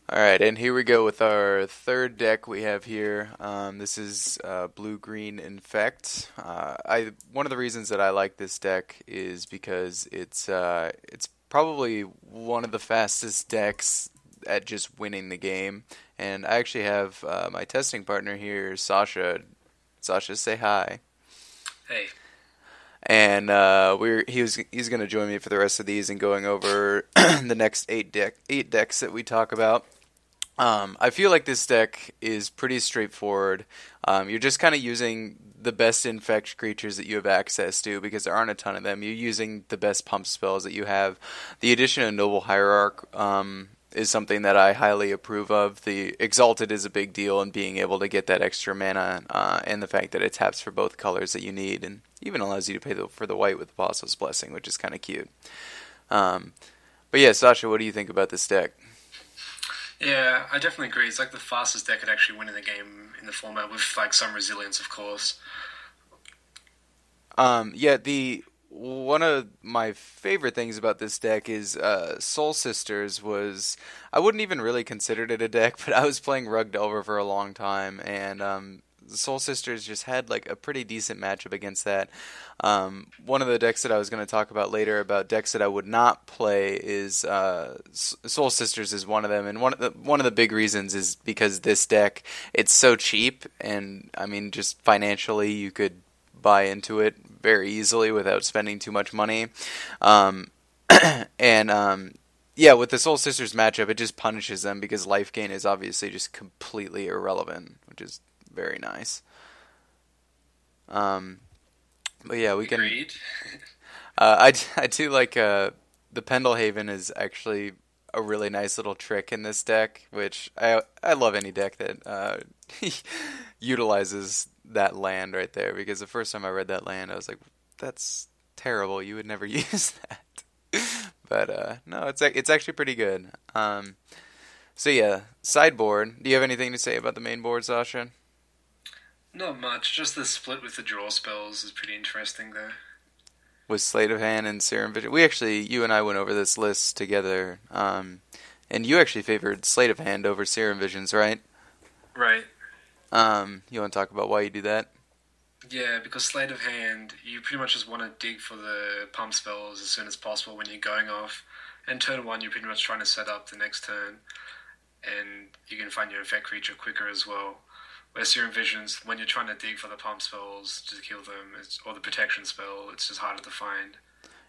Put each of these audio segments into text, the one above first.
All right, and here we go with our third deck we have here. This is blue-green Infect. One of the reasons that I like this deck is because it's probably one of the fastest decks at just winning the game. And I actually have my testing partner here, Sasha. Sasha, say hi. Hey, And he's gonna join me for the rest of these and going over the next eight decks that we talk about. I feel like this deck is pretty straightforward. You're just kind of using the best infect creatures that you have access to because there aren't a ton of them. You're using the best pump spells that you have. The addition of Noble Hierarch is something that I highly approve of. The Exalted is a big deal, and being able to get that extra mana and the fact that it taps for both colors that you need, and even allows you to pay for the white with Apostle's Blessing, which is kind of cute. Um, but yeah, Sasha, what do you think about this deck? yeah, I definitely agree. It's like the fastest deck at actually winning the game in the format with like some resilience, of course. Yeah, the one of my favorite things about this deck is Soul Sisters was I wouldn't even really considered it a deck, but I was playing Rug Delver for a long time, and Soul Sisters just had like a pretty decent matchup against that. One of the decks that I was going to talk about later about decks that I would not play is Soul Sisters is one of them, and one of the big reasons is because this deck it's so cheap, and I mean just financially you could buy into it very easily without spending too much money. Um, and Yeah, with the Soul Sisters matchup, it just punishes them because life gain is obviously just completely irrelevant, which is very nice. Um, but yeah, we can. Agreed. I do like the Pendelhaven is actually a really nice little trick in this deck, which I love any deck that utilizes that land right there because the first time I read that land, I was like, that's terrible. You would never use that. But no, it's actually pretty good. So yeah, sideboard. Do you have anything to say about the main board, Sasha? Not much. Just the split with the draw spells is pretty interesting there. With Sleight of Hand and Serum Vision. You and I went over this list together, and you actually favored Sleight of Hand over Serum Visions, right? Right. You want to talk about why you do that? Yeah, because Sleight of Hand, you pretty much just want to dig for the pump spells as soon as possible when you're going off. And turn one, you're pretty much trying to set up the next turn, and you can find your effect creature quicker as well. Whereas Serum Visions, when you're trying to dig for the pump spells to kill them, or the protection spell, it's just harder to find.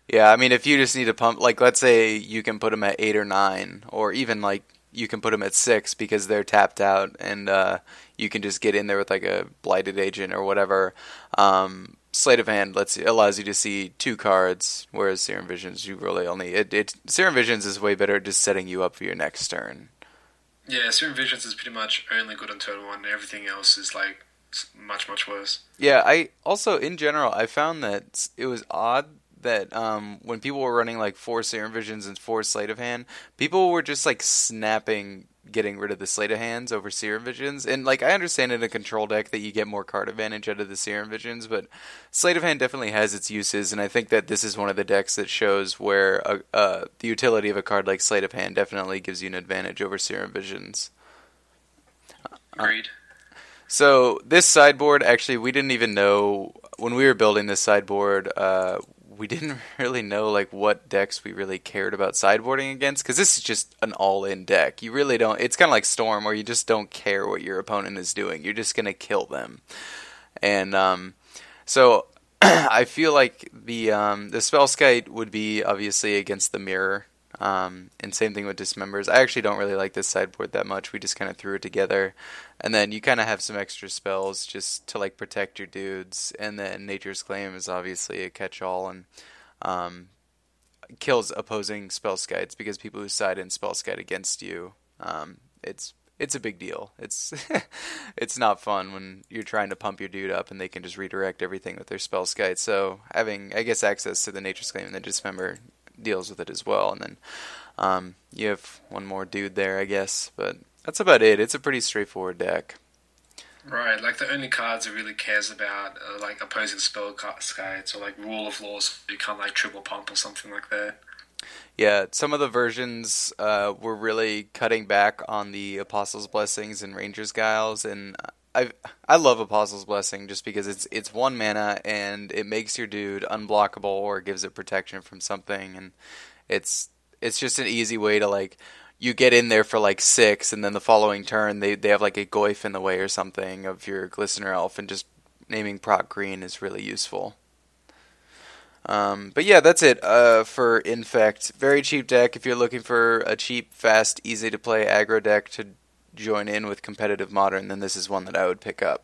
Yeah, I mean, if you just need to pump, like, let's say you can put them at 8 or 9, or even like you can put them at 6 because they're tapped out, and you can just get in there with like a blighted agent or whatever. Sleight of Hand allows you to see 2 cards, whereas Serum Visions you really only it Serum Visions is way better at just setting you up for your next turn. Yeah, Serum Visions is pretty much only good on turn one, and everything else is like much, much worse. Yeah, I also in general I found that it was odd that when people were running like 4 Serum Visions and 4 Sleight of Hand, people were just like snapping getting rid of the Sleight of Hands over Serum Visions. And like I understand in a control deck that you get more card advantage out of the Serum Visions, but Sleight of Hand definitely has its uses, and I think that this is one of the decks that shows where the utility of a card like Sleight of Hand definitely gives you an advantage over Serum Visions. Uh, Agreed. So this sideboard, actually, we didn't even know when we were building this sideboard. We didn't really know like what decks we really cared about sideboarding against because this is just an all-in deck. You really don't. It's kind of like Storm, where you just don't care what your opponent is doing. You're just gonna kill them. And so I feel like the Spellskite would be obviously against the mirror. And same thing with Dismembers. I actually don't really like this sideboard that much. We just kind of threw it together. And then you kind of have some extra spells just to like protect your dudes. And then Nature's Claim is obviously a catch-all and um, kills opposing Spellskites because people who side in Spellskite against you, it's a big deal. It's it's not fun when you're trying to pump your dude up and they can just redirect everything with their Spellskite. So having, I guess, access to the Nature's Claim and the Dismember deals with it as well. And then you have one more dude there, I guess. But that's about it. It's a pretty straightforward deck. Right, like the only cards it really cares about are like opposing spell skites or like rule of laws. You can't like triple pump or something like that. Yeah, some of the versions were really cutting back on the Apostles' Blessings and Ranger's Guiles, and I love Apostles' Blessing just because it's one mana and it makes your dude unblockable or gives it protection from something, and it's it's just an easy way to like you get in there for like six, and then the following turn they have like a Goyf in the way or something of your Glistener Elf, and just naming proc green is really useful. But yeah, that's it for Infect. Very cheap deck. If you're looking for a cheap, fast, easy to play aggro deck to join in with competitive modern, then this is one that I would pick up.